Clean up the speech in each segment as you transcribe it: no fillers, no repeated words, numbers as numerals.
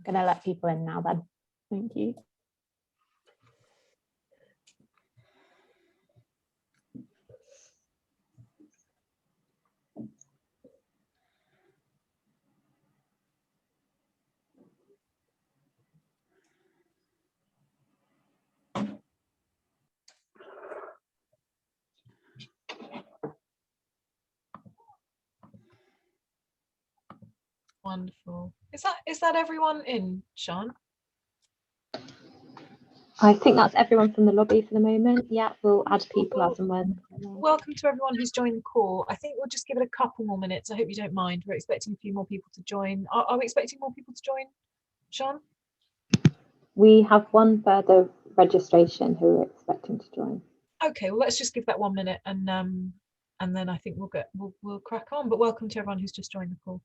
I'm going to let people in now then. Thank you. Wonderful. Is that everyone in, Sean? I think that's everyone from the lobby for the moment. Yeah, we'll add people as and when. Welcome to everyone who's joined the call. I think we'll just give it a couple more minutes. I hope you don't mind. We're expecting a few more people to join. Are we expecting more people to join, Sean? We have one further registration who we're expecting to join. Okay, well let's just give that 1 minute and then I think we'll crack on. But welcome to everyone who's just joined the call.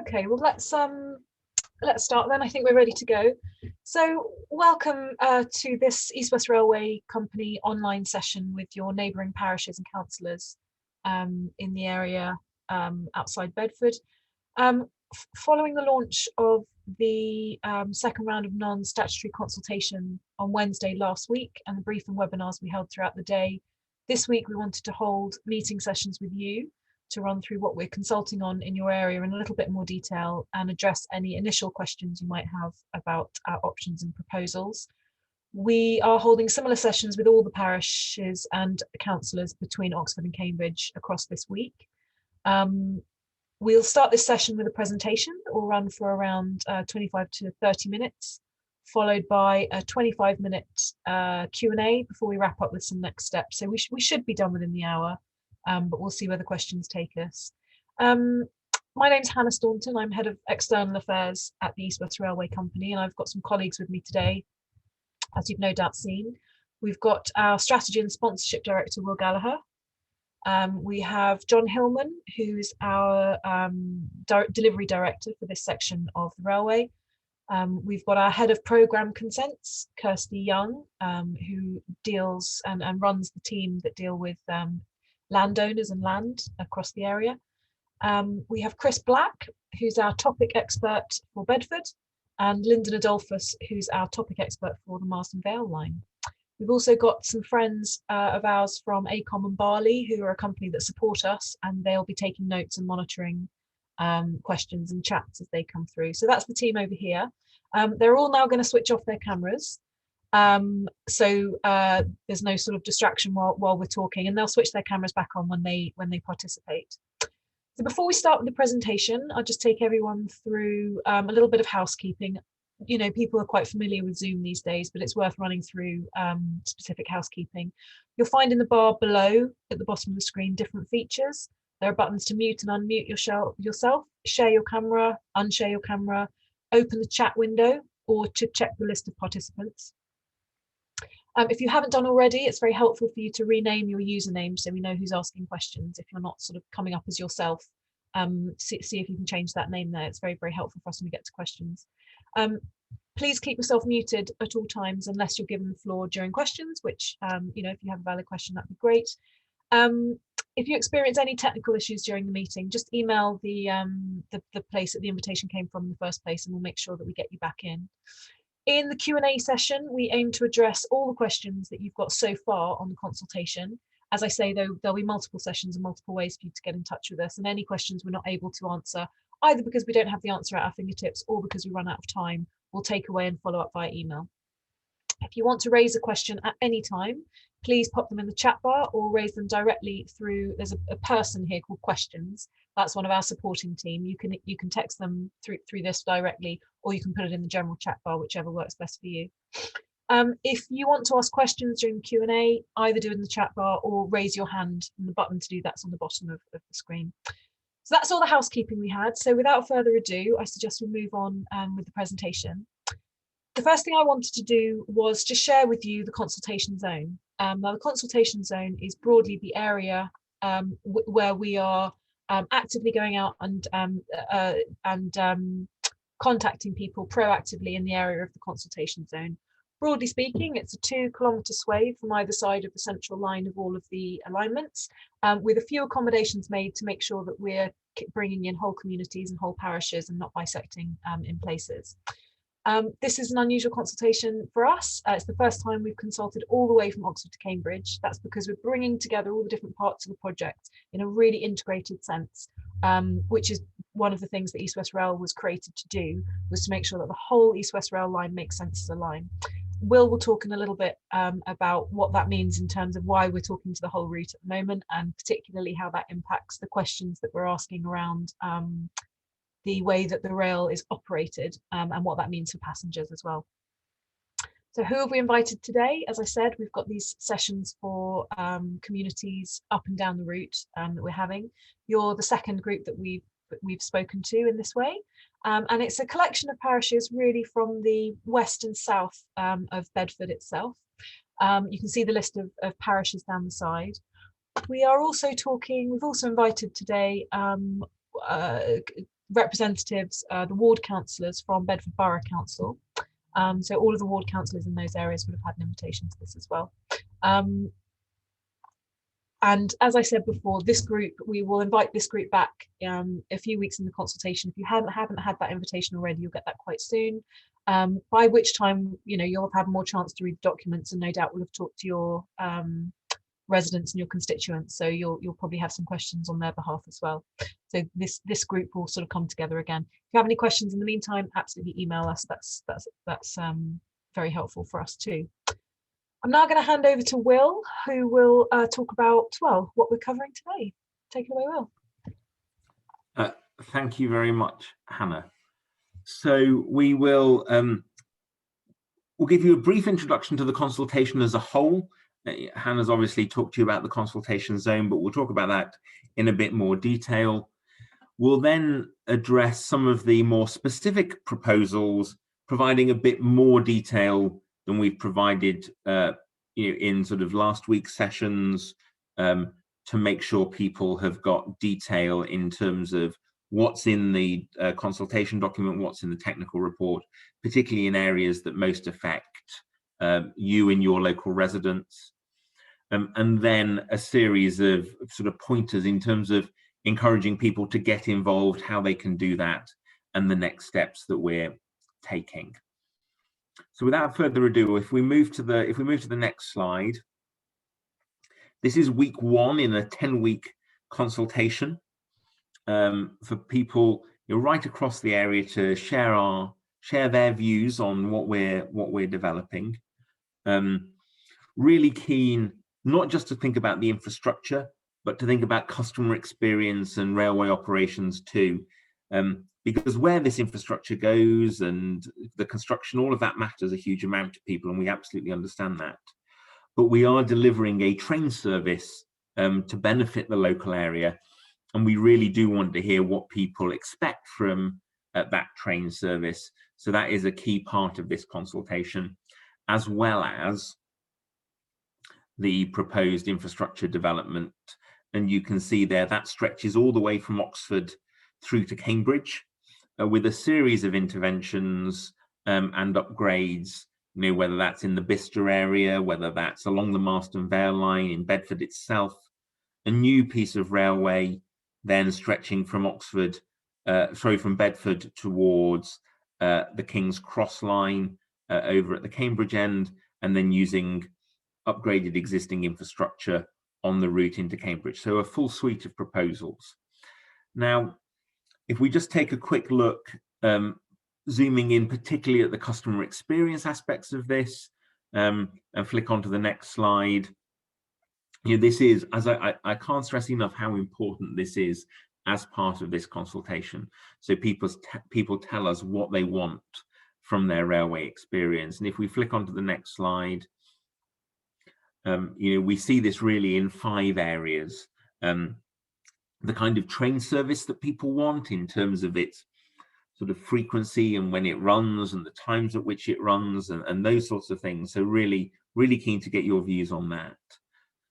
Okay, well let's start then. I think we're ready to go. So welcome to this East West Railway Company online session with your neighbouring parishes and councillors in the area outside Bedford. Following the launch of the second round of non-statutory consultation on Wednesday last week and the briefing webinars we held throughout the day, this week we wanted to hold meeting sessions with you to run through what we're consulting on in your area in a little bit more detail and address any initial questions you might have about our options and proposals. We are holding similar sessions with all the parishes and councillors between Oxford and Cambridge across this week. We'll start this session with a presentation that will run for around 25 to 30 minutes, followed by a 25-minute Q&A before we wrap up with some next steps. So we should be done within the hour, but we'll see where the questions take us. My name's Hannah Staunton. I'm Head of External Affairs at the East West Railway Company, and I've got some colleagues with me today, as you've no doubt seen. We've got our Strategy and Sponsorship Director, Will Gallagher. We have John Hillman, who's our Delivery Director for this section of the railway. We've got our Head of Programme Consents, Kirsty Young, who deals and runs the team that deal with landowners and land across the area. We have Chris Black, who's our topic expert for Bedford, and Lyndon Adolphus, who's our topic expert for the Marsden Vale line. We've also got some friends of ours from ACOM and Barley, who are a company that support us, and they'll be taking notes and monitoring questions and chats as they come through. So that's the team over here. They're all now going to switch off their cameras. So there's no sort of distraction while we're talking, and they'll switch their cameras back on when they participate. So before we start with the presentation, I'll just take everyone through a little bit of housekeeping. You know, people are quite familiar with Zoom these days, but it's worth running through specific housekeeping. You'll find in the bar below at the bottom of the screen different features. There are buttons to mute and unmute yourself, share your camera, unshare your camera, open the chat window, or to check the list of participants. If you haven't done already, it's very helpful for you to rename your username so we know who's asking questions if you're not sort of coming up as yourself. See if you can change that name there. It's very, very helpful for us when we get to questions. Please keep yourself muted at all times unless you're given the floor during questions, which, you know, if you have a valid question, that'd be great. If you experience any technical issues during the meeting, just email the place that the invitation came from in the first place, and we'll make sure that we get you back in. In the Q&A session, we aim to address all the questions that you've got so far on the consultation. As I say, though, there'll be multiple sessions and multiple ways for you to get in touch with us, and any questions we're not able to answer, either because we don't have the answer at our fingertips or because we run out of time, we'll take away and follow up via email. If you want to raise a question at any time, please pop them in the chat bar or raise them directly through, there's a person here called Questions. That's one of our supporting team. You can text them through this directly, or you can put it in the general chat bar, whichever works best for you. If you want to ask questions during the Q&A, either do it in the chat bar or raise your hand, and the button to do that's on the bottom of the screen. So that's all the housekeeping we had. So without further ado, I suggest we move on with the presentation. The first thing I wanted to do was just share with you the consultation zone. Now, the consultation zone is broadly the area where we are actively going out and contacting people proactively in the area of the consultation zone. Broadly speaking, it's a 2-kilometre swathe from either side of the central line of all of the alignments, with a few accommodations made to make sure that we're bringing in whole communities and whole parishes and not bisecting in places. This is an unusual consultation for us. It's the first time we've consulted all the way from Oxford to Cambridge. That's because we're bringing together all the different parts of the project in a really integrated sense, which is one of the things that East West Rail was created to do, was to make sure that the whole East West Rail line makes sense as a line. Will talk in a little bit about what that means in terms of why we're talking to the whole route at the moment, and particularly how that impacts the questions that we're asking around the way that the rail is operated, and what that means for passengers as well. So who have we invited today? As I said, we've got these sessions for communities up and down the route that we're having. You're the second group that we've spoken to in this way. And it's a collection of parishes really from the west and south of Bedford itself. You can see the list of parishes down the side. We are also talking, we've also invited today representatives, the ward councillors from Bedford Borough Council. So all of the ward councillors in those areas would have had an invitation to this as well. And as I said before, this group, we will invite this group back a few weeks in the consultation. If you haven't had that invitation already, you'll get that quite soon. By which time, you'll have had more chance to read the documents, and no doubt will have talked to your residents and your constituents. So you'll probably have some questions on their behalf as well. So this group will sort of come together again. If you have any questions in the meantime, absolutely email us. That's very helpful for us too. I'm now going to hand over to Will, who will talk about, well, what we're covering today. Take it away, Will. Thank you very much, Hannah. So we will we'll give you a brief introduction to the consultation as a whole. Hannah's obviously talked to you about the consultation zone, but we'll talk about that in a bit more detail. We'll then address some of the more specific proposals, providing a bit more detail than we've provided in sort of last week's sessions, to make sure people have got detail in terms of what's in the consultation document, what's in the technical report, particularly in areas that most affect you and your local residents. And then a series of sort of pointers in terms of encouraging people to get involved, how they can do that, and the next steps that we're taking. So without further ado, if we move to the next slide, this is week 1 in a 10-week consultation for people right across the area to share their views on what we're developing. Really keen not just to think about the infrastructure, but to think about customer experience and railway operations too. Because where this infrastructure goes and the construction, all of that matters a huge amount to people, and we absolutely understand that. But we are delivering a train service to benefit the local area, and we really do want to hear what people expect from that train service. So that is a key part of this consultation, as well as the proposed infrastructure development. And you can see there that stretches all the way from Oxford through to Cambridge, with a series of interventions and upgrades, whether that's in the Bicester area, whether that's along the Marston Vale line in Bedford itself, a new piece of railway then stretching from from Bedford towards the King's Cross line over at the Cambridge end, and then using upgraded existing infrastructure on the route into Cambridge. So a full suite of proposals. Now, if we just take a quick look, zooming in particularly at the customer experience aspects of this, and flick onto the next slide. This is, as I can't stress enough how important this is as part of this consultation. So people tell us what they want from their railway experience. And if we flick onto the next slide, we see this really in 5 areas. The kind of train service that people want in terms of its sort of frequency and when it runs and the times at which it runs and those sorts of things. So really, really keen to get your views on that.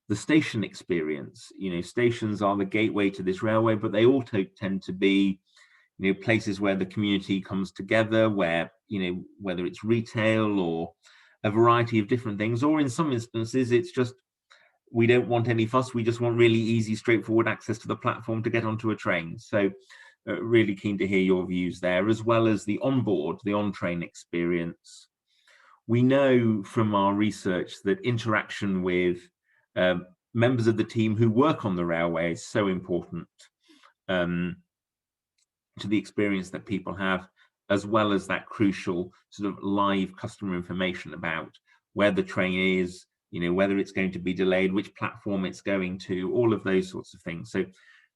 The station experience, stations are the gateway to this railway, but they also tend to be, places where the community comes together, where, whether it's retail or a variety of different things, or in some instances, it's just, we don't want any fuss. We just want really easy, straightforward access to the platform to get onto a train. So really keen to hear your views there, as well as the onboard, the on-train experience. We know from our research that interaction with members of the team who work on the railway is so important to the experience that people have, as well as that crucial sort of live customer information about where the train is, whether it's going to be delayed, which platform it's going to, all of those sorts of things. So,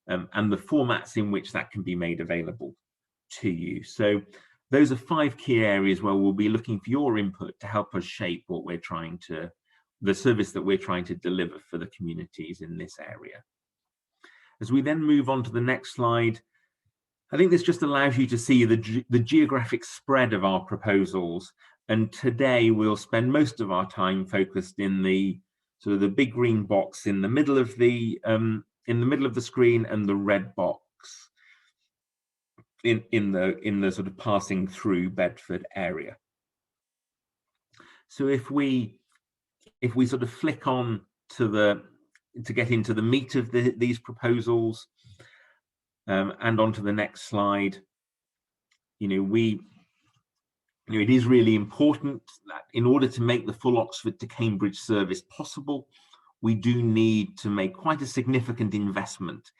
and the formats in which that can be made available to you. So those are 5 key areas where we'll be looking for your input to help us shape what we're trying to, the service that we're trying to deliver for the communities in this area. As we then move on to the next slide, I think this just allows you to see the geographic spread of our proposals. And today we'll spend most of our time focused in the sort of the big green box in the middle of the screen and the red box in the sort of passing through Bedford area. So if we sort of flick on to get into the meat of these proposals, and onto the next slide, it is really important that in order to make the full Oxford to Cambridge service possible, we do need to make quite a significant investment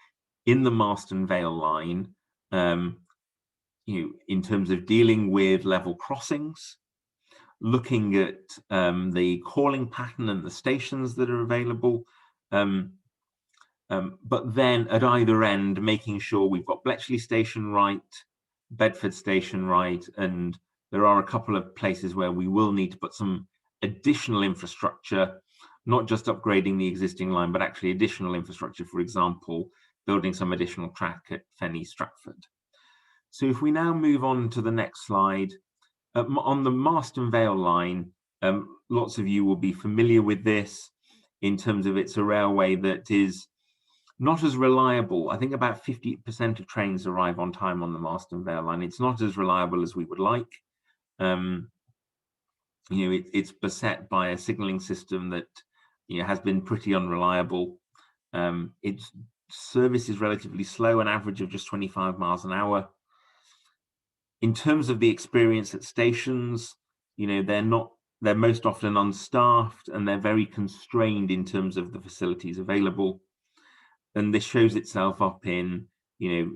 in the Marston Vale line, in terms of dealing with level crossings, looking at the calling pattern and the stations that are available, but then at either end, making sure we've got Bletchley Station right, Bedford Station right, and there are a couple of places where we will need to put some additional infrastructure, not just upgrading the existing line, but actually additional infrastructure, for example, building some additional track at Fenny Stratford. So if we now move on to the next slide, on the Marston Vale line, lots of you will be familiar with this in terms of it's a railway that is not as reliable. I think about 50% of trains arrive on time on the Marston Vale line. It's not as reliable as we would like. It's beset by a signalling system that has been pretty unreliable. Its service is relatively slow, an average of just 25 miles an hour. In terms of the experience at stations, they're most often unstaffed and they're very constrained in terms of the facilities available. And this shows itself up in,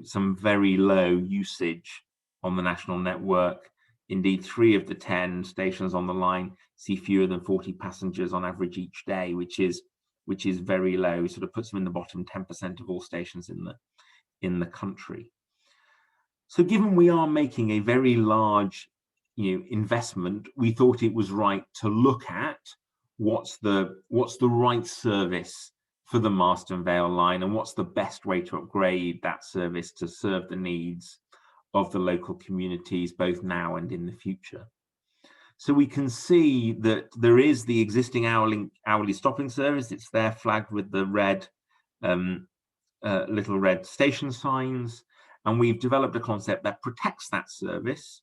some very low usage on the national network. Indeed, 3 of the 10 stations on the line see fewer than 40 passengers on average each day, which is very low. Sort of puts them in the bottom 10% of all stations in the country. So given we are making a very large investment, we thought it was right to look at what's the right service for the Marston Vale line and what's the best way to upgrade that service to serve the needs of the local communities both now and in the future. So we can see that there is the existing hourly stopping service. It's there flagged with the red little red station signs, and we've developed a concept that protects that service,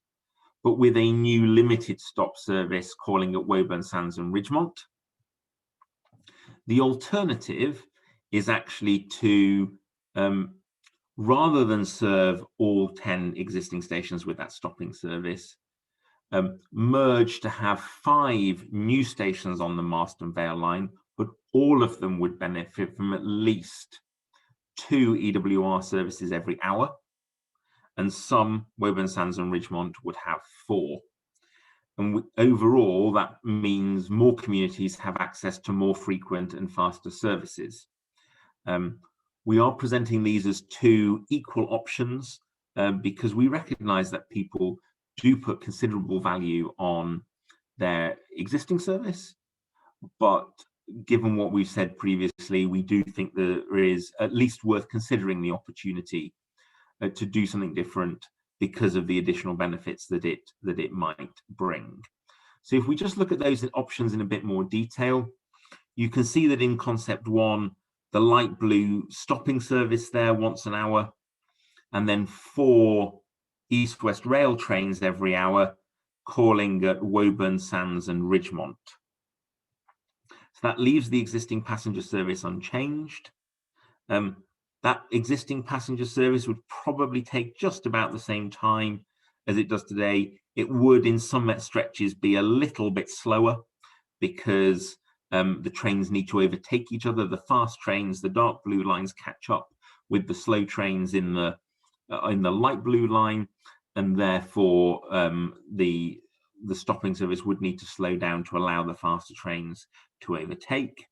but with a new limited stop service calling at Woburn Sands and Ridgemont. The alternative is actually to, rather than serve all 10 existing stations with that stopping service, merge to have 5 new stations on the Marston Vale line, but all of them would benefit from at least 2 EWR services every hour, and some, Woburn Sands and Ridgemont, would have 4. And overall, that means more communities have access to more frequent and faster services. We are presenting these as 2 equal options because we recognise that people do put considerable value on their existing service, but given what we've said previously, we do think there is at least worth considering the opportunity to do something different because of the additional benefits that it might bring. So if we just look at those options in a bit more detail, you can see that in concept 1, the light blue stopping service there once an hour, and then 4 east-west rail trains every hour calling at Woburn, Sands and Ridgemont. So that leaves the existing passenger service unchanged. That existing passenger service would probably take just about the same time as it does today. It would in some stretches be a little bit slower because the trains need to overtake each other. The fast trains, the dark blue lines, catch up with the slow trains in the light blue line, and therefore the stopping service would need to slow down to allow the faster trains to overtake.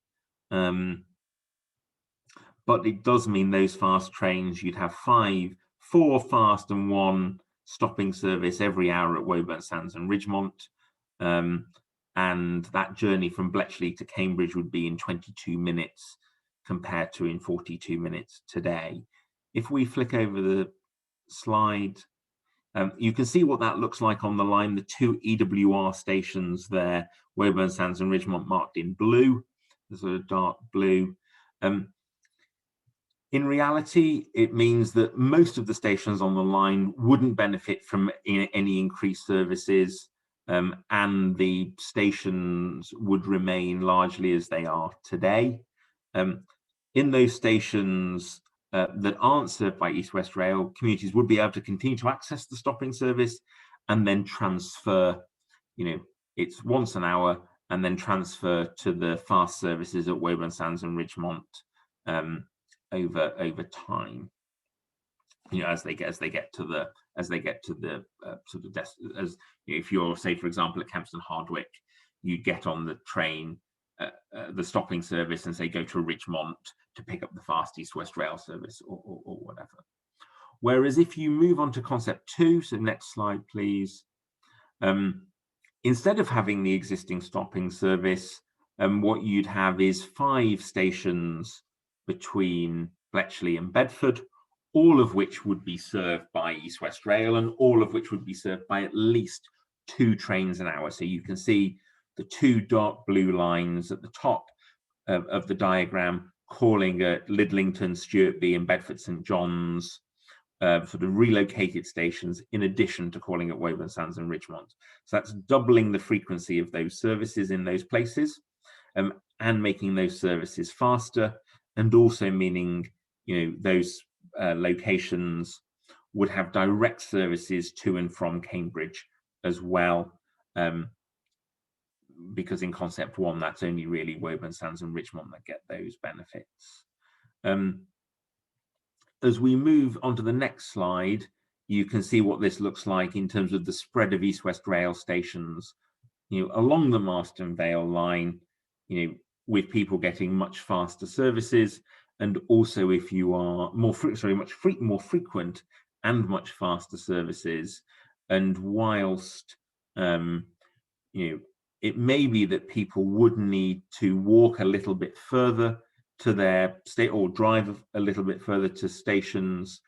But it does mean those fast trains, you'd have 4 fast and 1 stopping service every hour at Woburn, Sands and Ridgemont. And that journey from Bletchley to Cambridge would be in 22 minutes compared to in 42 minutes today. If we flick over the slide, you can see what that looks like on the line, the 2 EWR stations there, Woburn, Sands and Ridgemont marked in blue, the sort of dark blue. In reality, it means that most of the stations on the line wouldn't benefit from any increased services, and the stations would remain largely as they are today. In those stations that aren't served by East West Rail, communities would be able to continue to access the stopping service and then transfer, it's once an hour, and then transfer to the fast services at Woburn, Sands and Ridgemont over time, as they get to the sort of if you're, say, for example, at Kempston Hardwick, you get on the train, the stopping service, and say go to Ridgemont to pick up the fast East West Rail service or whatever. Whereas if you move on to concept 2, so next slide please, instead of having the existing stopping service, what you'd have is 5 stations between Bletchley and Bedford, all of which would be served by East West Rail and all of which would be served by at least 2 trains an hour. So you can see the 2 dark blue lines at the top of the diagram calling at Lidlington, Stuartby and Bedford St John's, sort of relocated stations, in addition to calling at Woburn, Sands and Ridgemont. So that's doubling the frequency of those services in those places, and making those services faster, and also meaning those locations would have direct services to and from Cambridge as well, because in concept 1 that's only really Woburn, Sands and Ridgemont that get those benefits. As we move on to the next slide, you can see what this looks like in terms of the spread of East West Rail stations along the Marston Vale line, with people getting much faster services, and also if you are more frequent and much faster services. And whilst it may be that people would need to walk a little bit further to their state or drive a little bit further to stations,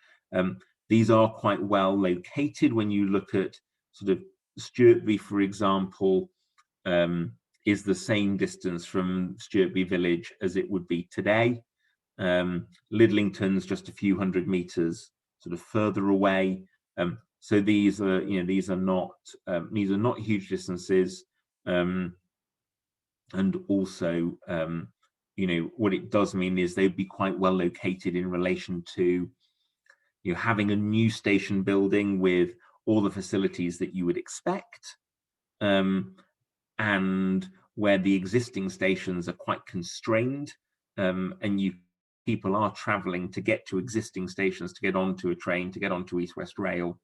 these are quite well located. When you look at sort of Stuartby, for example, is the same distance from Stuartby village as it would be today. Lidlington's just a few hundred meters sort of further away. So these are not huge distances, and also what it does mean is they'd be quite well located in relation to having a new station building with all the facilities that you would expect, and where the existing stations are quite constrained, and people are traveling to get to existing stations, to get onto a train, to get onto East West Rail.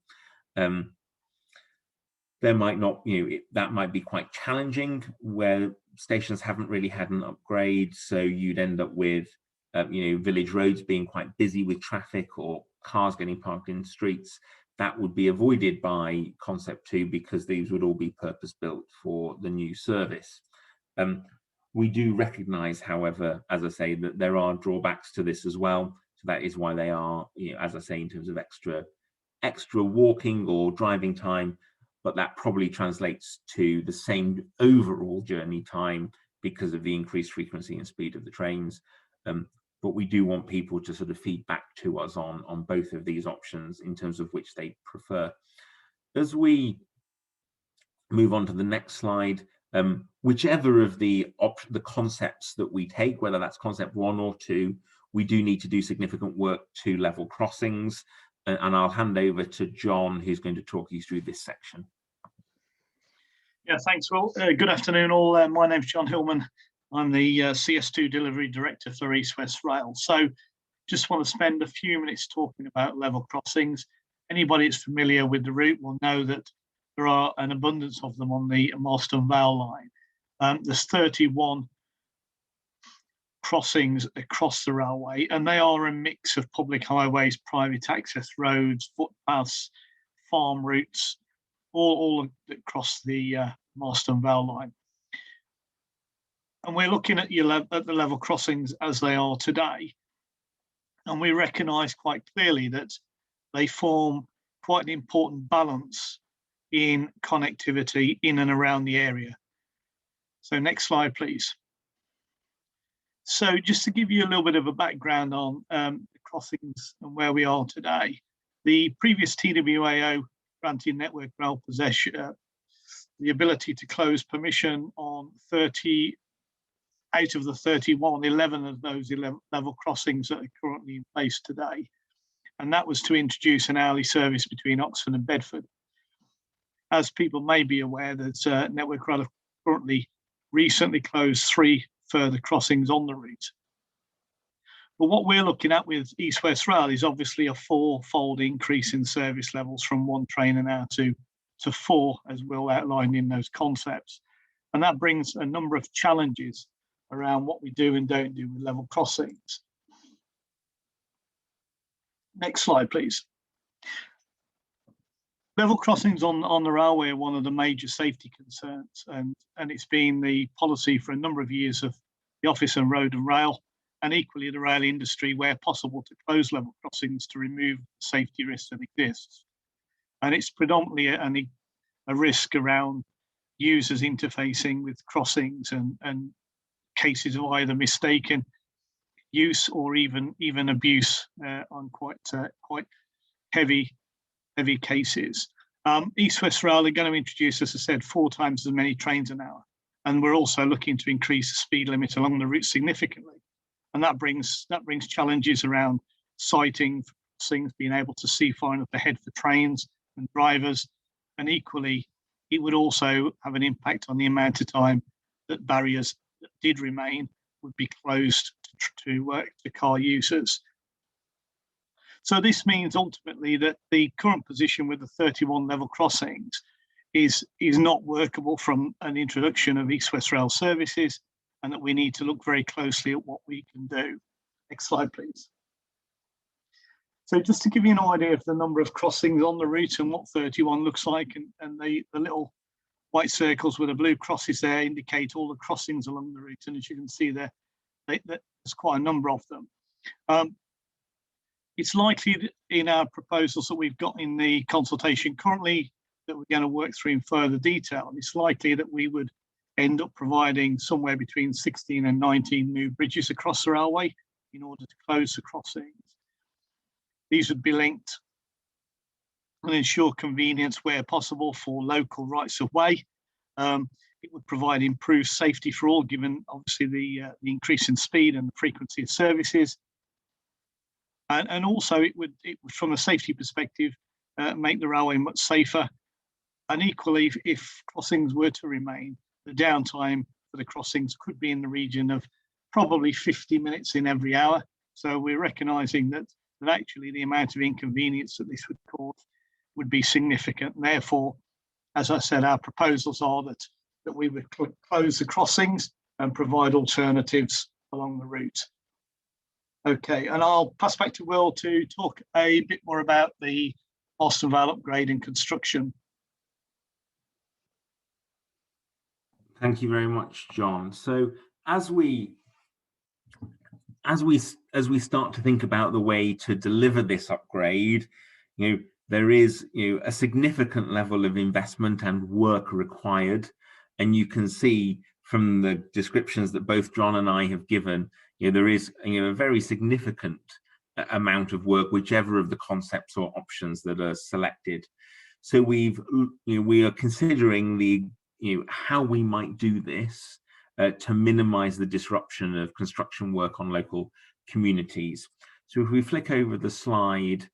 There might not, that might be quite challenging where stations haven't really had an upgrade. So you'd end up with, village roads being quite busy with traffic or cars getting parked in streets. that would be avoided by concept 2 because these would all be purpose built for the new service. We do recognise, however, as I say, that there are drawbacks to this as well. So that is why they are, as I say, in terms of extra walking or driving time, but that probably translates to the same overall journey time because of the increased frequency and speed of the trains. But we do want people to sort of feed back to us on both of these options in terms of which they prefer. As we move on to the next slide, whichever of the concepts that we take, whether that's concept 1 or 2, we do need to do significant work to level crossings, and I'll hand over to John, who's going to talk you through this section. Yeah, thanks, Will. Good afternoon, all. My name's John Hillman. I'm the CS2 Delivery Director for East West Rail. So just want to spend a few minutes talking about level crossings. Anybody that's familiar with the route will know that there are an abundance of them on the Marston Vale line. There's 31 crossings across the railway, and they are a mix of public highways, private access roads, footpaths, farm routes, all across the Marston Vale line. And we're looking at the level crossings as they are today, and we recognise quite clearly that they form quite an important balance in connectivity in and around the area. So next slide, please. So just to give you a little bit of a background on the crossings and where we are today, the previous TWAO granted Network Rail possession the ability to close permission on 30 out of the 31, 11 of those level crossings that are currently in place today. And that was to introduce an hourly service between Oxford and Bedford. As people may be aware, that Network Rail have currently recently closed 3 further crossings on the route. But what we're looking at with East West Rail is obviously a 4-fold increase in service levels from 1 train an hour to 4, as Will outlined in those concepts. And that brings a number of challenges around what we do and don't do with level crossings. Next slide, please. Level crossings on the railway are one of the major safety concerns, and it's been the policy for a number of years of the Office on Road and Rail, and equally the rail industry, where possible, to close level crossings to remove safety risks that exists. And it's predominantly a risk around users interfacing with crossings and cases of either mistaken use or even abuse on quite heavy cases. East West Rail are going to introduce, as I said, 4 times as many trains an hour, and we're also looking to increase the speed limit along the route significantly. And that brings challenges around sighting, things being able to see far enough ahead for trains and drivers, and equally, it would also have an impact on the amount of time that barriers that did remain would be closed to car users. So this means ultimately that the current position with the 31 level crossings is not workable from an introduction of East West Rail services, and that we need to look very closely at what we can do. Next slide, please. So just to give you an idea of the number of crossings on the route and what 31 looks like, and the little white circles with the blue crosses there indicate all the crossings along the route. And as you can see there, there's quite a number of them. It's likely that in our proposals that we've got in the consultation currently that we're going to work through in further detail, it's likely that we would end up providing somewhere between 16 and 19 new bridges across the railway in order to close the crossings. These would be linked and ensure convenience where possible for local rights of way. It would provide improved safety for all, given obviously the increase in speed and the frequency of services. And also it would, from a safety perspective, make the railway much safer. And equally, if crossings were to remain, the downtime for the crossings could be in the region of probably 50 minutes in every hour. So we're recognising that actually the amount of inconvenience that this would cause would be significant. And therefore, as I said, our proposals are that we would close the crossings and provide alternatives along the route. Okay, and I'll pass back to Will to talk a bit more about the Austin Vale upgrade and construction. Thank you very much, John. So as we start to think about the way to deliver this upgrade, there is a significant level of investment and work required, and you can see from the descriptions that both John and I have given, there is a very significant amount of work, whichever of the concepts or options that are selected. So we are considering how we might do this to minimize the disruption of construction work on local communities. So if we flick over the slide,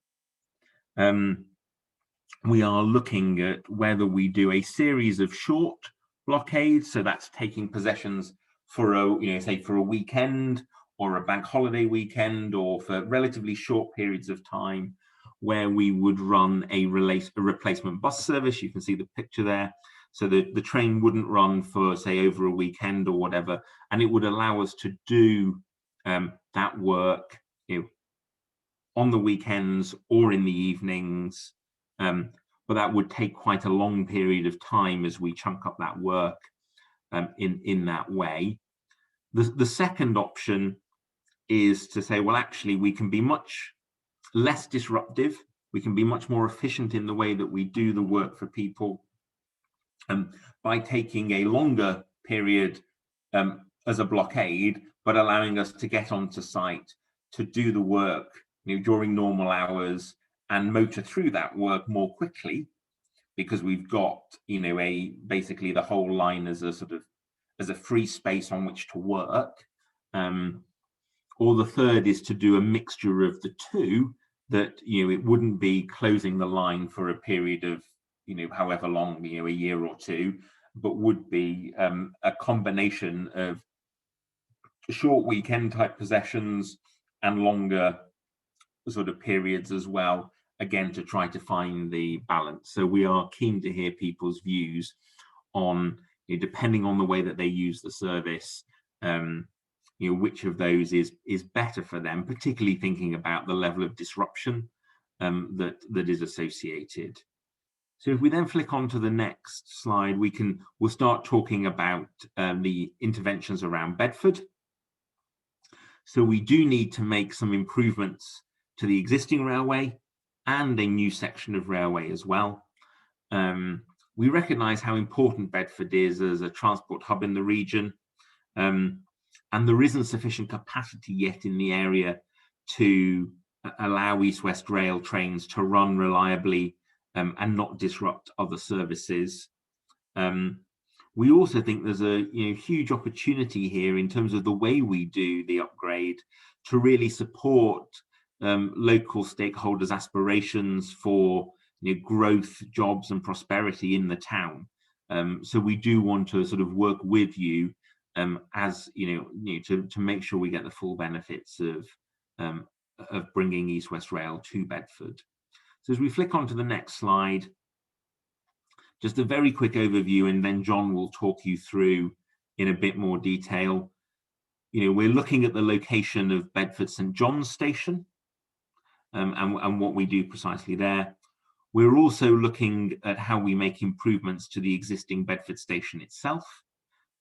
we are looking at whether we do a series of short blockades, so that's taking possessions for a weekend or a bank holiday weekend, or for relatively short periods of time, where we would run a replacement bus service. You can see the picture there. So the train wouldn't run for, say, over a weekend or whatever, and it would allow us to do that work on the weekends or in the evenings, but that would take quite a long period of time as we chunk up that work in that way. The second option is to say, well, actually, we can be much less disruptive. We can be much more efficient in the way that we do the work for people by taking a longer period as a blockade, but allowing us to get onto site to do the work during normal hours and motor through that work more quickly, because we've got basically the whole line as a free space on which to work. Or the third is to do a mixture of the two, that it wouldn't be closing the line for a period of however long, a year or two, but would be a combination of short weekend type possessions and longer sort of periods as well, again to try to find the balance. So we are keen to hear people's views on, depending on the way that they use the service, which of those is better for them, particularly thinking about the level of disruption that is associated. So if we then flick on to the next slide, we'll start talking about the interventions around Bedford. So we do need to make some improvements to the existing railway and a new section of railway as well. We recognise how important Bedford is as a transport hub in the region, and there isn't sufficient capacity yet in the area to allow East-West Rail trains to run reliably and not disrupt other services. We also think there's a huge opportunity here in terms of the way we do the upgrade to really support local stakeholders' aspirations for growth, jobs and prosperity in the town. So we do want to sort of work with you as to make sure we get the full benefits of bringing East-West Rail to Bedford. So as we flick on to the next slide, just a very quick overview, and then John will talk you through in a bit more detail. We're looking at the location of Bedford St John's Station and what we do precisely there. We're also looking at how we make improvements to the existing Bedford station itself,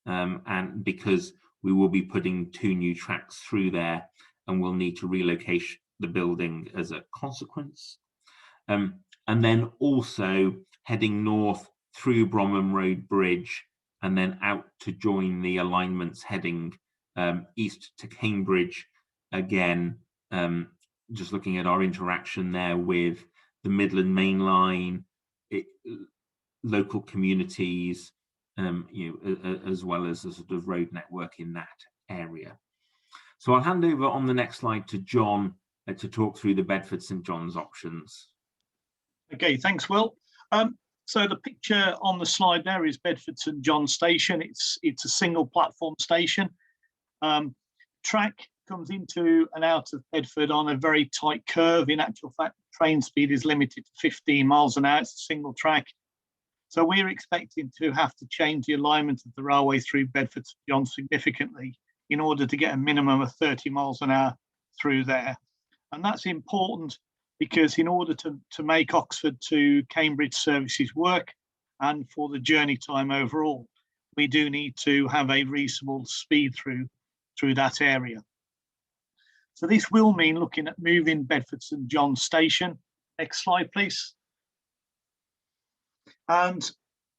and because we will be putting 2 new tracks through there and we'll need to relocate the building as a consequence. And then also heading north through Bromham Road Bridge and then out to join the alignments heading east to Cambridge. Again, just looking at our interaction there with the Midland Main Line, local communities, as well as a sort of road network in that area. So I'll hand over on the next slide to John to talk through the Bedford St John's options. Okay, thanks, Will. So the picture on the slide there is Bedford St John's Station. It's a single platform station. Track comes into and out of Bedford on a very tight curve. In actual fact, train speed is limited to 15 miles an hour. It's a single track. So we're expecting to have to change the alignment of the railway through Bedford St John's significantly in order to get a minimum of 30 miles an hour through there. And that's important because in order to make Oxford to Cambridge services work and for the journey time overall, we do need to have a reasonable speed through that area. So this will mean looking at moving Bedford St John's station. Next slide, please. And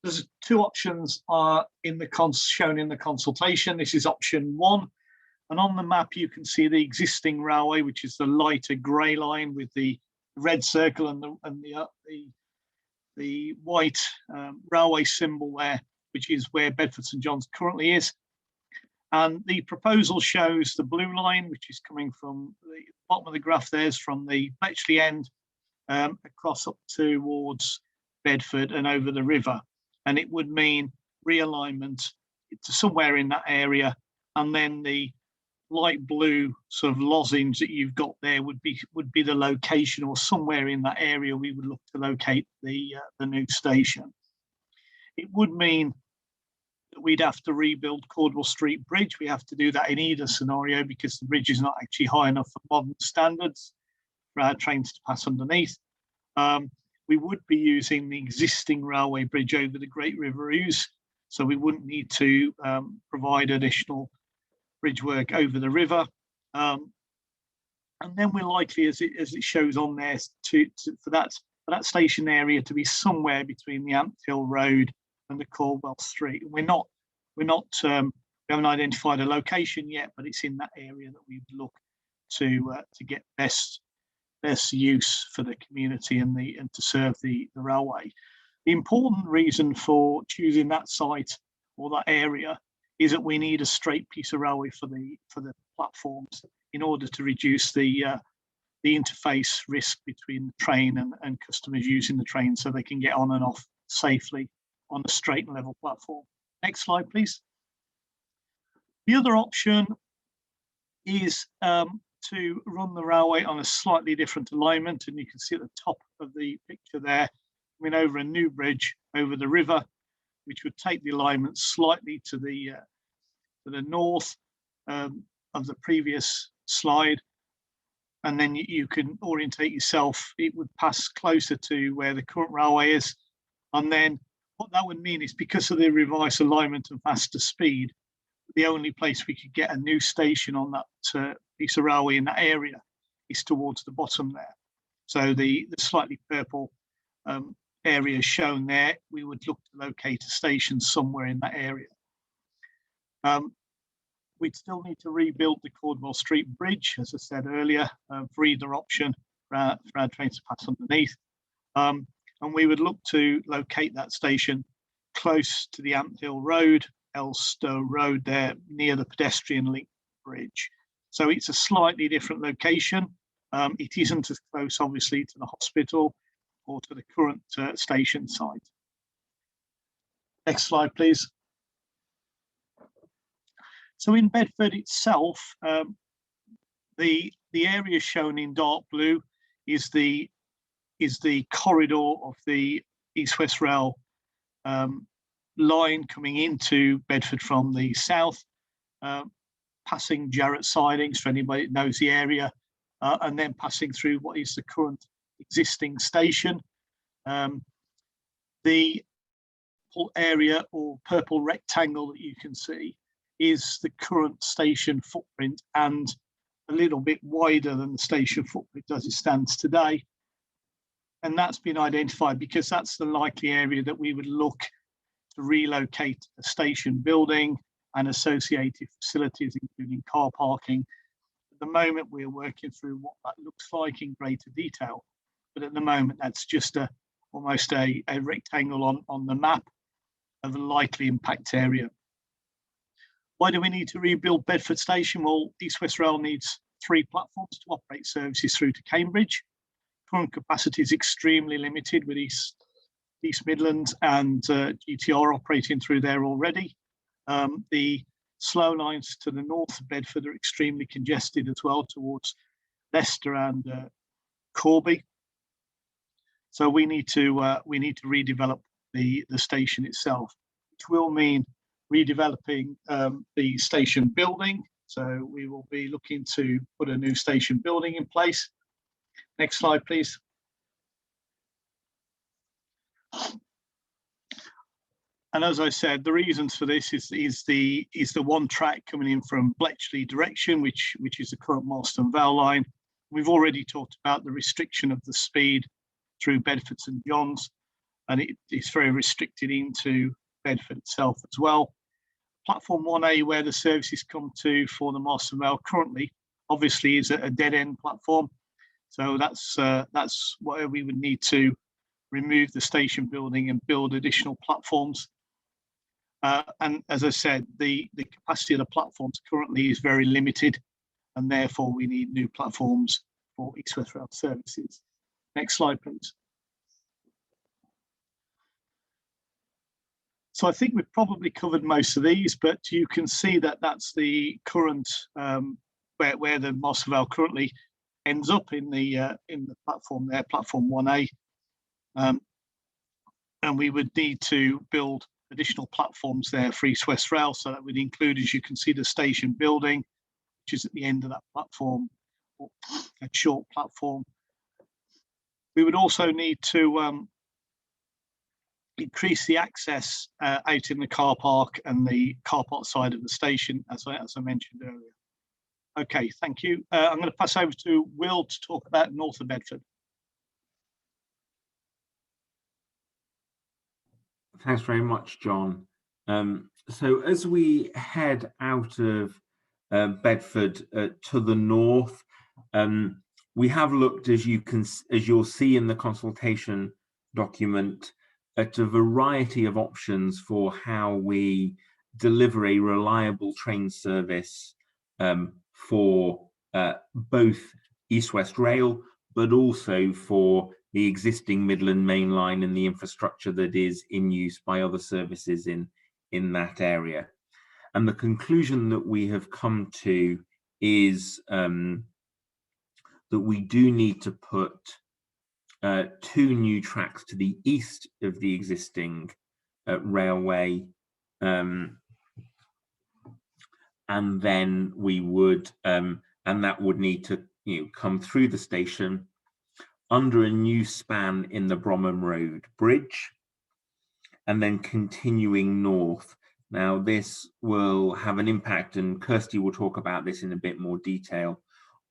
there's two options shown in the consultation. This is option 1. And on the map, you can see the existing railway, which is the lighter grey line with the red circle and the white railway symbol there, which is where Bedford St John's currently is. And the proposal shows the blue line, which is coming from the bottom of the graph. There's from the Bletchley end across up towards Bedford and over the river. And it would mean realignment to somewhere in that area. And then the light blue sort of lozenge that you've got there would be the location, or somewhere in that area we would look to locate the new station. It would mean that we'd have to rebuild Cordwell Street Bridge. We have to do that in either scenario because the bridge is not actually high enough for modern standards for our trains to pass underneath. We would be using the existing railway bridge over the Great River Ouse, so we wouldn't need to provide additional bridge work over the river. And then we're likely, as it shows on there, for that station area to be somewhere between the Ampthill Road and the Caldwell Street. We haven't identified a location yet, but it's in that area that we would look to get best use for the community and to serve the railway. The important reason for choosing that site or that area is that we need a straight piece of railway for the platforms in order to reduce the interface risk between the train and customers using the train, so they can get on and off safely on a straight and level platform. Next slide, please. The other option is to run the railway on a slightly different alignment, and you can see at the top of the picture there, coming over a new bridge over the river, which would take the alignment slightly to the north of the previous slide, and then you can orientate yourself. It would pass closer to where the current railway is, and then what that would mean is, because of the revised alignment and faster speed, the only place we could get a new station on that piece of railway in that area is towards the bottom there. So the slightly purple area shown there, we would look to locate a station somewhere in that area. We'd still need to rebuild the Cordwell Street Bridge, as I said earlier, for either option for our trains to pass underneath. And we would look to locate that station close to the Ampthill Road, Elstow Road there, near the pedestrian link bridge. So it's a slightly different location. It isn't as close, obviously, to the hospital or to the current station site. Next slide, please. So in Bedford itself, the area shown in dark blue is the corridor of the East West Rail line coming into Bedford from the south, passing Jarrett Sidings for anybody that knows the area, and then passing through what is the current existing station. The purple area or purple rectangle that you can see is the current station footprint, and a little bit wider than the station footprint as it stands today. And that's been identified because that's the likely area that we would look to relocate a station building and associated facilities, including car parking. At the moment, we're working through what that looks like in greater detail, but at the moment, that's just almost a rectangle on the map of a likely impact area. Why do we need to rebuild Bedford Station? Well, East West Rail needs 3 platforms to operate services through to Cambridge. Current capacity is extremely limited with East Midlands and GTR operating through there already. The slow lines to the north of Bedford are extremely congested as well towards Leicester and Corby. So we need to redevelop the station itself, which will mean redeveloping the station building. So we will be looking to put a new station building in place. Next slide, please. And as I said, the reasons for this is the one track coming in from Bletchley direction, which is the current Marston Vale line. We've already talked about the restriction of the speed through Bedford St John's, and it's very restricted into Bedford itself as well. Platform 1A, where the services come to for the Marston Vale currently, obviously is a dead end platform. So that's where we would need to remove the station building and build additional platforms. And as I said, the capacity of the platforms currently is very limited, and therefore we need new platforms for East West Rail services. Next slide, please. So I think we've probably covered most of these, but you can see that that's the current where the Marston Vale currently ends up in the platform there, platform 1A, and we would need to build additional platforms there for East West Rail. So that would include, as you can see, the station building, which is at the end of that platform, a short platform. We would also need to increase the access out in the car park and the car park side of the station, as I mentioned earlier. Okay, thank you. I'm going to pass over to Will to talk about north of Bedford. Thanks very much, John. So as we head out of Bedford to the north, we have looked, as you'll see in the consultation document, at a variety of options for how we deliver a reliable train service for both East West Rail, but also for the existing Midland Main Line and the infrastructure that is in use by other services in that area. And the conclusion that we have come to is that we do need to put 2 new tracks to the east of the existing railway, and then we would, and that would need to come through the station under a new span in the Bromham Road Bridge, and then continuing north. Now, this will have an impact, and Kirsty will talk about this in a bit more detail,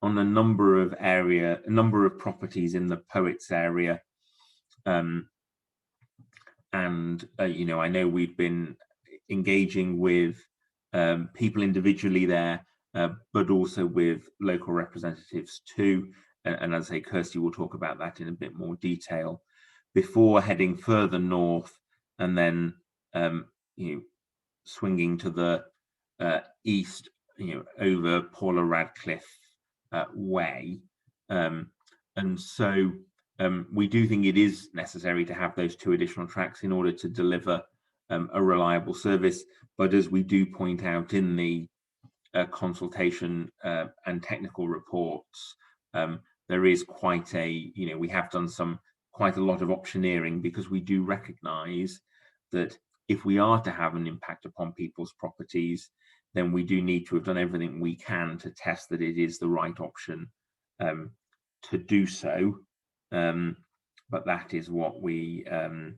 on a number of properties in the Poets area. I know we've been engaging with people individually there, but also with local representatives too. And as I say, Kirsty will talk about that in a bit more detail before heading further north and then swinging to the east, over Paula Radcliffe way. And so we do think it is necessary to have those 2 additional tracks in order to deliver a reliable service. But as we do point out in the consultation and technical reports, there is quite a, we have done quite a lot of optioneering, because we do recognise that if we are to have an impact upon people's properties, then we do need to have done everything we can to test that it is the right option to do so. But that is what we have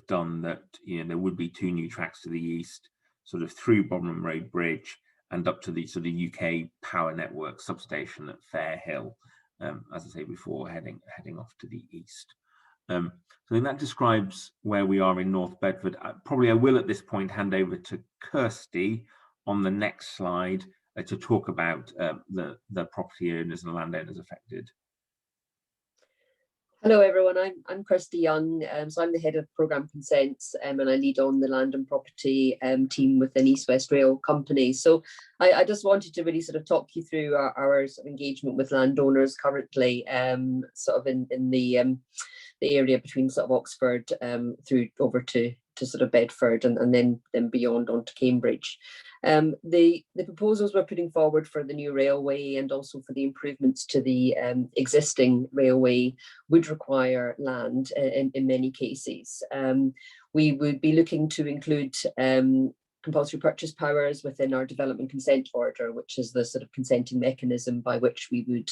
done. That there would be 2 new tracks to the east, sort of through Bromham Road Bridge and up to the sort of UK Power Network substation at Fair Hill, as I say before, heading off to the east. So I think that describes where we are in North Bedford. Probably I will at this point hand over to Kirsty on the next slide to talk about the property owners and landowners affected. Hello everyone, I'm Kirsty Young, so I'm the head of programme consents, and I lead on the land and property team within East West Rail Company. So I just wanted to really sort of talk you through our sort of engagement with landowners currently, sort of in the area between sort of Oxford through over to sort of Bedford and then beyond onto Cambridge. The proposals we're putting forward for the new railway and also for the improvements to the existing railway would require land in many cases. We would be looking to include compulsory purchase powers within our development consent order, which is the sort of consenting mechanism by which we would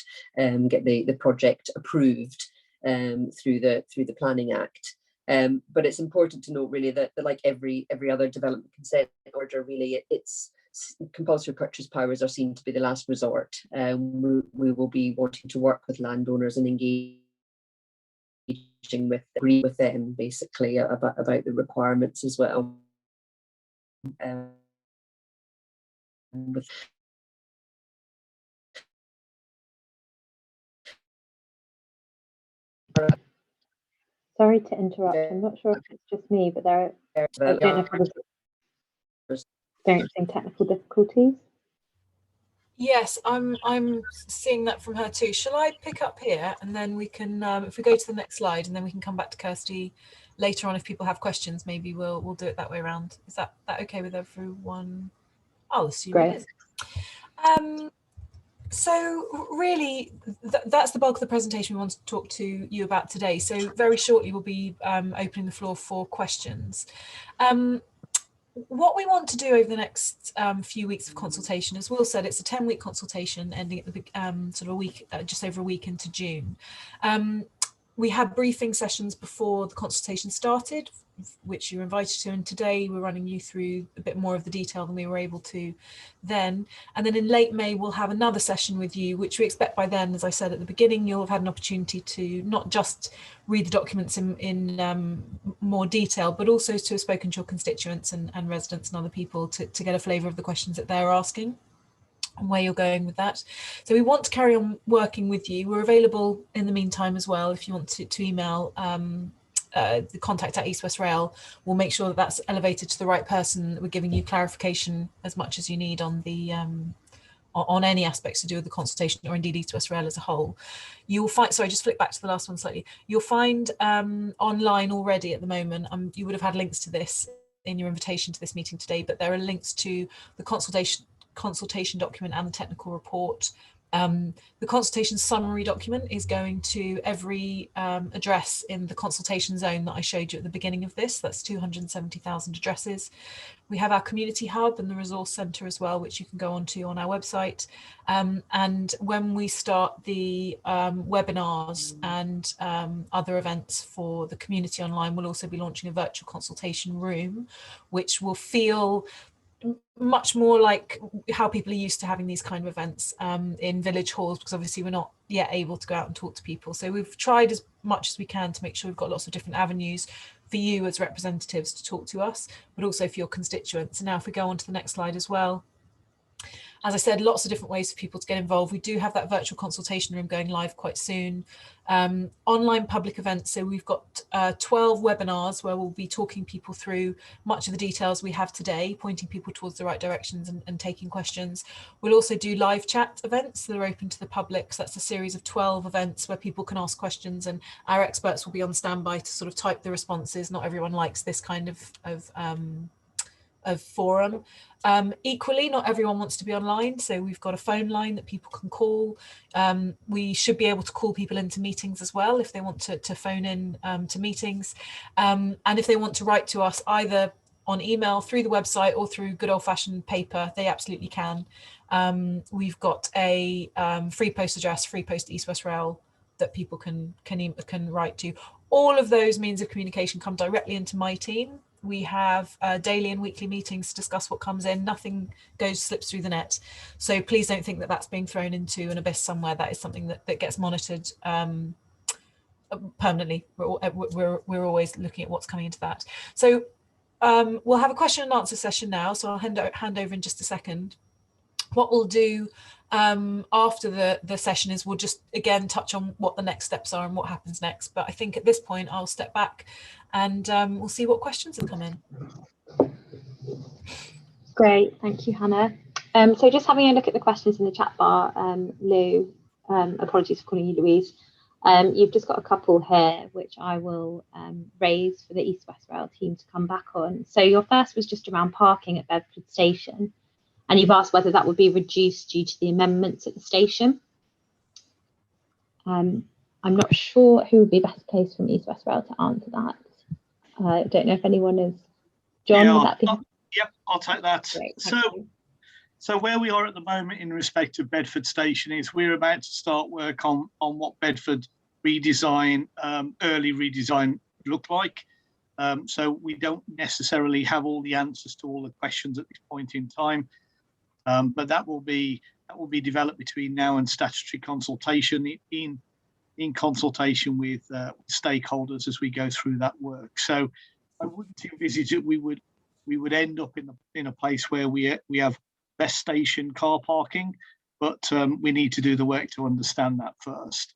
get the project approved through the Planning Act. But it's important to note really that like every other development consent order, really, it's compulsory purchase powers are seen to be the last resort. We will be wanting to work with landowners and engaging agree with them basically about the requirements as well. Sorry to interrupt. I'm not sure if it's just me, but I don't know if others are experiencing technical difficulties. Yes, I'm seeing that from her too. Shall I pick up here, and then we can, if we go to the next slide, and then we can come back to Kirsty later on if people have questions. Maybe we'll do it that way around. Is that okay with everyone? I'll assume Great. it is. So really, that's the bulk of the presentation we want to talk to you about today. So very shortly, we'll be opening the floor for questions. What we want to do over the next few weeks of consultation, as Will said, it's a 10-week consultation ending at the sort of a week, just over a week into June. We had briefing sessions before the consultation started, which you're invited to, and today we're running you through a bit more of the detail than we were able to then. And then in late May, we'll have another session with you, which we expect by then, as I said at the beginning, you'll have had an opportunity to not just read the documents in more detail, but also to have spoken to your constituents and residents and other people to get a flavour of the questions that they're asking and where you're going with that. So we want to carry on working with you. We're available in the meantime as well if you want to email the contact at East West Rail. We'll make sure that that's elevated to the right person, that we're giving you clarification as much as you need on the on any aspects to do with the consultation, or indeed East West Rail as a whole. You'll find, sorry, just flick back to the last one slightly. You'll find online already at the moment, you would have had links to this in your invitation to this meeting today, but there are links to the consultation document and the technical report. The consultation summary document is going to every address in the consultation zone that I showed you at the beginning of this. That's 270,000 addresses. We have our community hub and the resource centre as well, which you can go onto on our website. And when we start the webinars and other events for the community online, we'll also be launching a virtual consultation room, which will feel much more like how people are used to having these kind of events in village halls, because obviously we're not yet able to go out and talk to people. So we've tried as much as we can to make sure we've got lots of different avenues for you as representatives to talk to us, but also for your constituents. And now if we go on to the next slide as well. As I said, lots of different ways for people to get involved. We do have that virtual consultation room going live quite soon. Online public events, so we've got 12 webinars where we'll be talking people through much of the details we have today, pointing people towards the right directions and taking questions. We'll also do live chat events that are open to the public. So that's a series of 12 events where people can ask questions, and our experts will be on standby to sort of type the responses. Not everyone likes this kind of forum. Equally, not everyone wants to be online, so we've got a phone line that people can call. We should be able to call people into meetings as well if they want to phone in to meetings, and if they want to write to us either on email, through the website, or through good old-fashioned paper, they absolutely can. We've got a free post address, free post East West Rail, that people can write to. All of those means of communication come directly into my team. We have daily and weekly meetings to discuss what comes in. Nothing slips through the net. So please don't think that that's being thrown into an abyss somewhere. That is something that gets monitored permanently. We're always looking at what's coming into that. So we'll have a question and answer session now. So I'll hand over in just a second. What we'll do after the session is we'll just again touch on what the next steps are and what happens next. But I think at this point I'll step back and we'll see what questions have come in. Great, thank you, Hannah. So just having a look at the questions in the chat bar, Lou, apologies for calling you Louise. You've just got a couple here which I will raise for the East West Rail team to come back on. So your first was just around parking at Bedford station, and you've asked whether that would be reduced due to the amendments at the station. I'm not sure who would be best placed from East West Rail to answer that. I don't know if anyone is. John, would that be? Yep, I'll take that. Great, thank you. So where we are at the moment in respect of Bedford Station is we're about to start work on what Bedford redesign, early redesign looked like. So we don't necessarily have all the answers to all the questions at this point in time, but that will be developed between now and statutory consultation in consultation with stakeholders as we go through that work. So I wouldn't envisage that we would end up in a place where we have less station car parking, but we need to do the work to understand that first.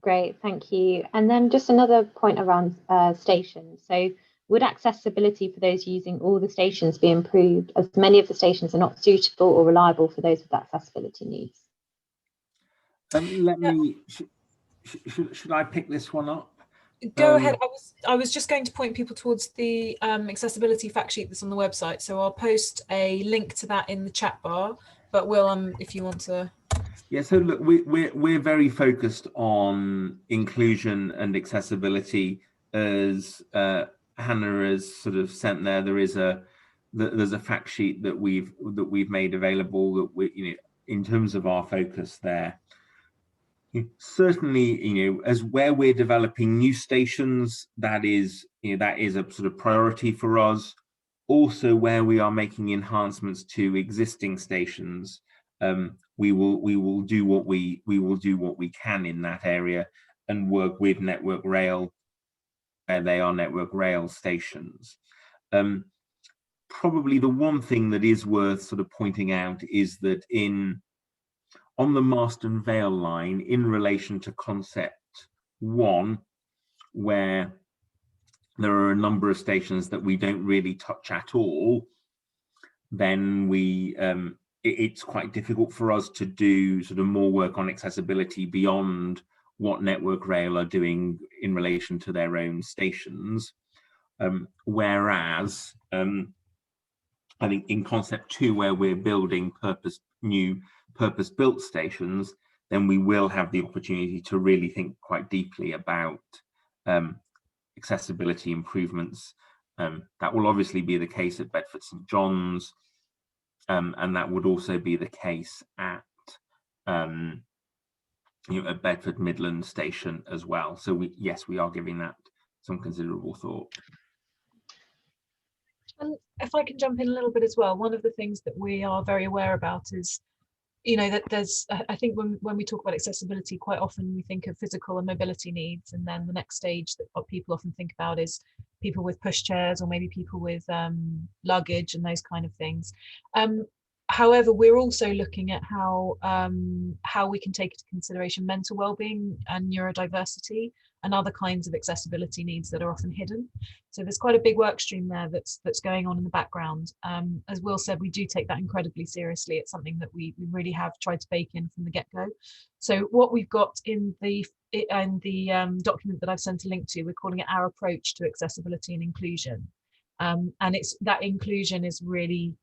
Great, thank you. And then just another point around stations. So would accessibility for those using all the stations be improved, as many of the stations are not suitable or reliable for those with accessibility needs? Should I pick this one up? Go ahead. I was just going to point people towards the accessibility fact sheet that's on the website. So I'll post a link to that in the chat bar. But Will, if you want to. Yeah. So look, we're very focused on inclusion and accessibility, as Hannah has sort of sent there. There's a fact sheet that we've made available that we, in terms of our focus there. Certainly, as where we're developing new stations, that is a sort of priority for us. Also, where we are making enhancements to existing stations, we will do what we can in that area and work with Network Rail where they are Network Rail stations. Probably the one thing that is worth sort of pointing out is that on the Marston Vale line, in relation to concept 1, where there are a number of stations that we don't really touch at all, then it's quite difficult for us to do sort of more work on accessibility beyond what Network Rail are doing in relation to their own stations. Whereas I think in concept 2, where we're building purpose-built stations, then we will have the opportunity to really think quite deeply about accessibility improvements. That will obviously be the case at Bedford St John's, and that would also be the case at at Bedford Midland Station as well. So we are giving that some considerable thought. And if I can jump in a little bit as well, one of the things that we are very aware about is, that there's, I think when we talk about accessibility, quite often we think of physical and mobility needs, and then the next stage that people often think about is people with pushchairs or maybe people with luggage and those kind of things. However, we're also looking at how we can take into consideration mental well-being and neurodiversity and other kinds of accessibility needs that are often hidden. So there's quite a big work stream there that's going on in the background. As Will said, we do take that incredibly seriously. It's something that we really have tried to bake in from the get-go. So what we've got in the document that I've sent a link to, we're calling it Our Approach to Accessibility and Inclusion. And it's that inclusion is really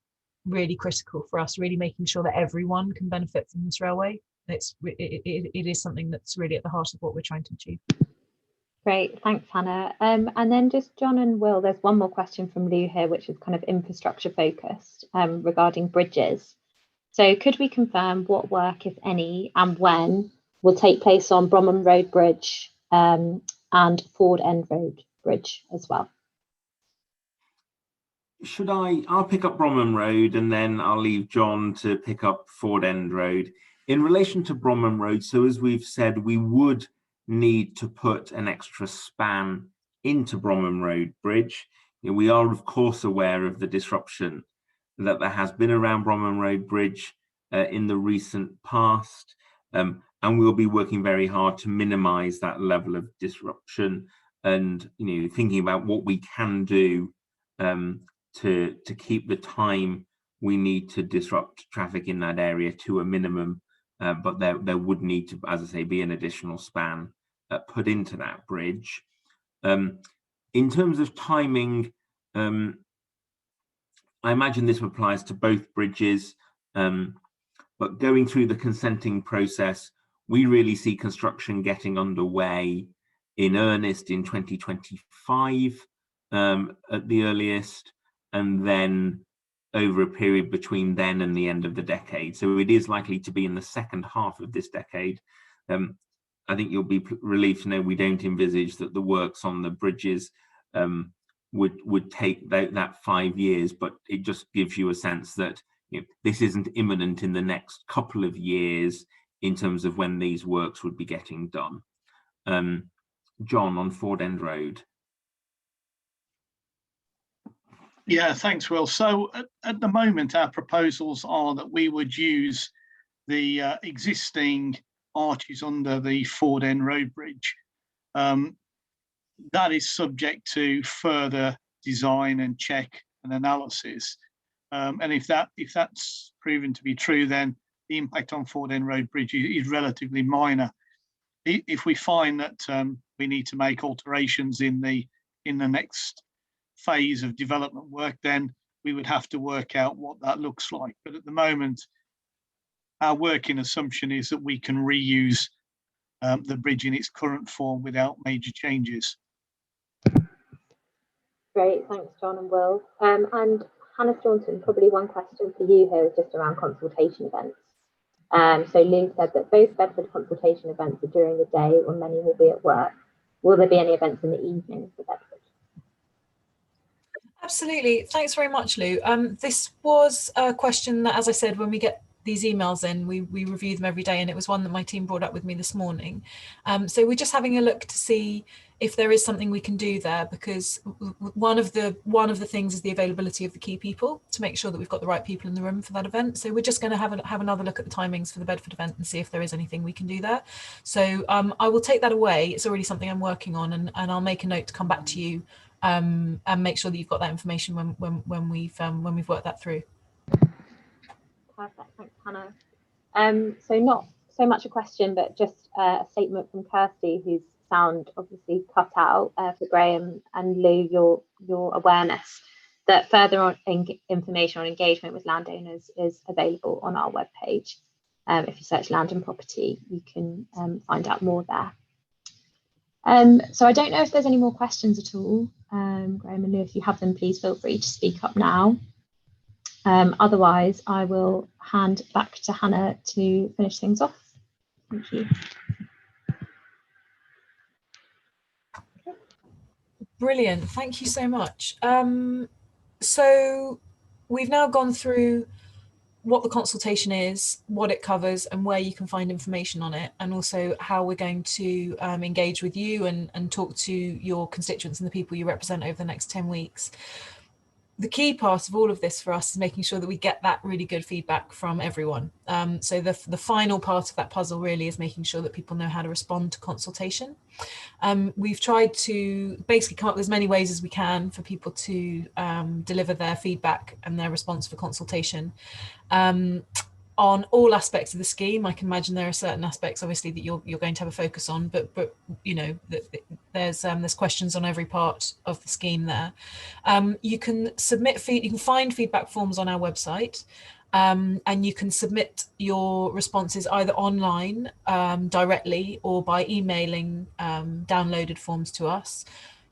critical for us, really making sure that everyone can benefit from this railway. It is something that's really at the heart of what we're trying to achieve. Great, thanks, Hannah. And then just John and Will, there's one more question from Lou here, which is kind of infrastructure focused regarding bridges. So could we confirm what work, if any, and when will take place on Bromham Road Bridge and Ford End Road Bridge as well? I'll pick up Bromham Road and then I'll leave John to pick up Ford End Road. In relation to Bromham Road, so as we've said, we would need to put an extra span into Bromham Road Bridge. We are of course aware of the disruption that there has been around Bromham Road Bridge in the recent past, and we'll be working very hard to minimise that level of disruption and thinking about what we can do to keep the time we need to disrupt traffic in that area to a minimum, but there would need to, as I say, be an additional span put into that bridge. In terms of timing, I imagine this applies to both bridges, but going through the consenting process, we really see construction getting underway in earnest in 2025. at the earliest, and then over a period between then and the end of the decade. So it is likely to be in the second half of this decade. I think you'll be relieved to know we don't envisage that the works on the bridges would take that 5 years, but it just gives you a sense that this isn't imminent in the next couple of years in terms of when these works would be getting done. John, on Ford End Road. Yeah, thanks, Will. So at the moment, our proposals are that we would use the existing arches under the Ford End Road Bridge. That is subject to further design and check and analysis. And if that's proven to be true, then the impact on Ford End Road Bridge is relatively minor. If we find that we need to make alterations in the next phase of development work, then we would have to work out what that looks like. But at the moment, our working assumption is that we can reuse the bridge in its current form without major changes. Great, thanks John and Will. And Hannah Staunton, probably one question for you here is just around consultation events. So Lou said that both Bedford consultation events are during the day or many will be at work. Will there be any events in the evening for Bedford? Absolutely. Thanks very much, Lou. This was a question that, as I said, when we get these emails in, we review them every day, and it was one that my team brought up with me this morning. So we're just having a look to see if there is something we can do there, because one of the things is the availability of the key people to make sure that we've got the right people in the room for that event. So we're just going to have another look at the timings for the Bedford event and see if there is anything we can do there. So I will take that away. It's already something I'm working on, and I'll make a note to come back to you and make sure that you've got that information when we've worked that through. Perfect, thanks Hannah. So not so much a question, but just a statement from Kirsty, whose sound obviously cut out, for Graham and Lou, your awareness that further on information on engagement with landowners is available on our webpage. If you search land and property, you can find out more there. So I don't know if there's any more questions at all. Graham and Lou, if you have them, please feel free to speak up now. Otherwise, I will hand back to Hannah to finish things off. Thank you. Brilliant, thank you so much. So we've now gone through what the consultation is, what it covers, and where you can find information on it, and also how we're going to engage with you and talk to your constituents and the people you represent over the next 10 weeks. The key part of all of this for us is making sure that we get that really good feedback from everyone. So the final part of that puzzle really is making sure that people know how to respond to consultation. We've tried to basically come up with as many ways as we can for people to deliver their feedback and their response for consultation. On all aspects of the scheme, I can imagine there are certain aspects, obviously, that you're going to have a focus on, but you know, there's questions on every part of the scheme there. You can you can find feedback forms on our website, and you can submit your responses either online directly or by emailing downloaded forms to us.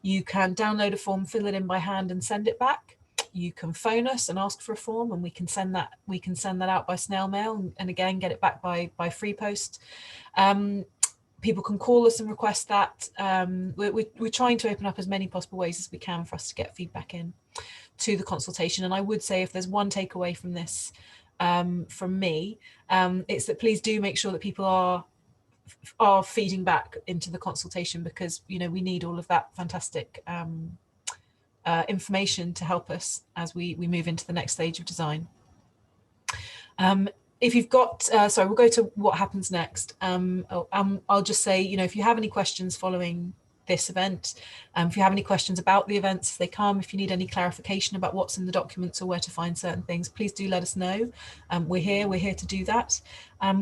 You can download a form, fill it in by hand, and send it back. You can phone us and ask for a form, and we can send that out by snail mail, and again get it back by free post. People can call us and request that. We're trying to open up as many possible ways as we can for us to get feedback in to the consultation. And I would say, if there's one takeaway from this from me, it's that please do make sure that people are feeding back into the consultation, because you know, we need all of that fantastic information to help us as we move into the next stage of design. If you've got, sorry, we'll go to what happens next. I'll just say, you know, if you have any questions following this event, if you have any questions about the events, if they come, if you need any clarification about what's in the documents or where to find certain things, please do let us know. We're here to do that.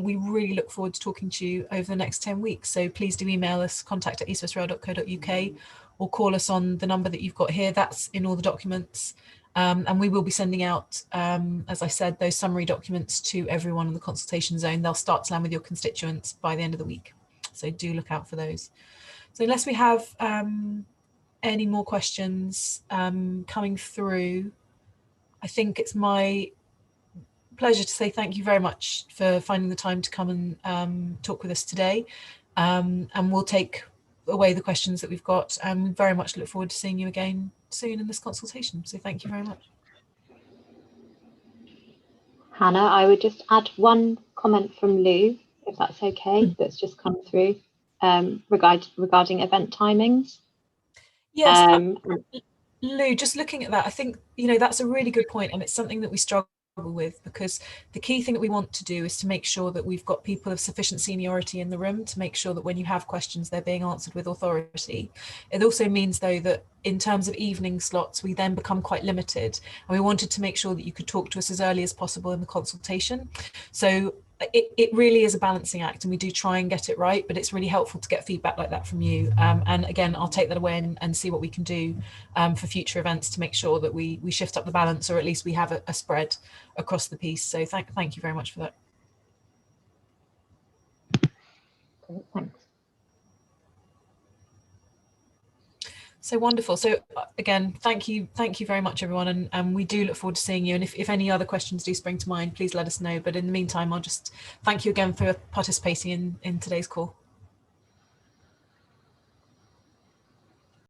We really look forward to talking to you over the next 10 weeks. So please do email us, contact@eastwestrail.co.uk, or call us on the number that you've got here. That's in all the documents. And we will be sending out, as I said, those summary documents to everyone in the consultation zone. They'll start to land with your constituents by the end of the week. So do look out for those. So unless we have any more questions coming through, I think it's my pleasure to say thank you very much for finding the time to come and talk with us today. And we'll take away the questions that we've got, and we very much look forward to seeing you again soon in this consultation. So thank you very much. Hannah, I would just add one comment from Lou, if that's okay, that's just come through regarding event timings. Yes, Lou, just looking at that, I think, that's a really good point, and it's something that we struggle with, because the key thing that we want to do is to make sure that we've got people of sufficient seniority in the room to make sure that when you have questions, they're being answered with authority. It also means, though, that in terms of evening slots, we then become quite limited, and we wanted to make sure that you could talk to us as early as possible in the consultation. So it really is a balancing act, and we do try and get it right, but it's really helpful to get feedback like that from you. And again, I'll take that away and see what we can do for future events to make sure that we shift up the balance, or at least we have a spread across the piece. So thank you very much for that. Great, thanks. So wonderful. So again, thank you very much, everyone, and we do look forward to seeing you. And if any other questions do spring to mind, please let us know. But in the meantime, I'll just thank you again for participating in today's call.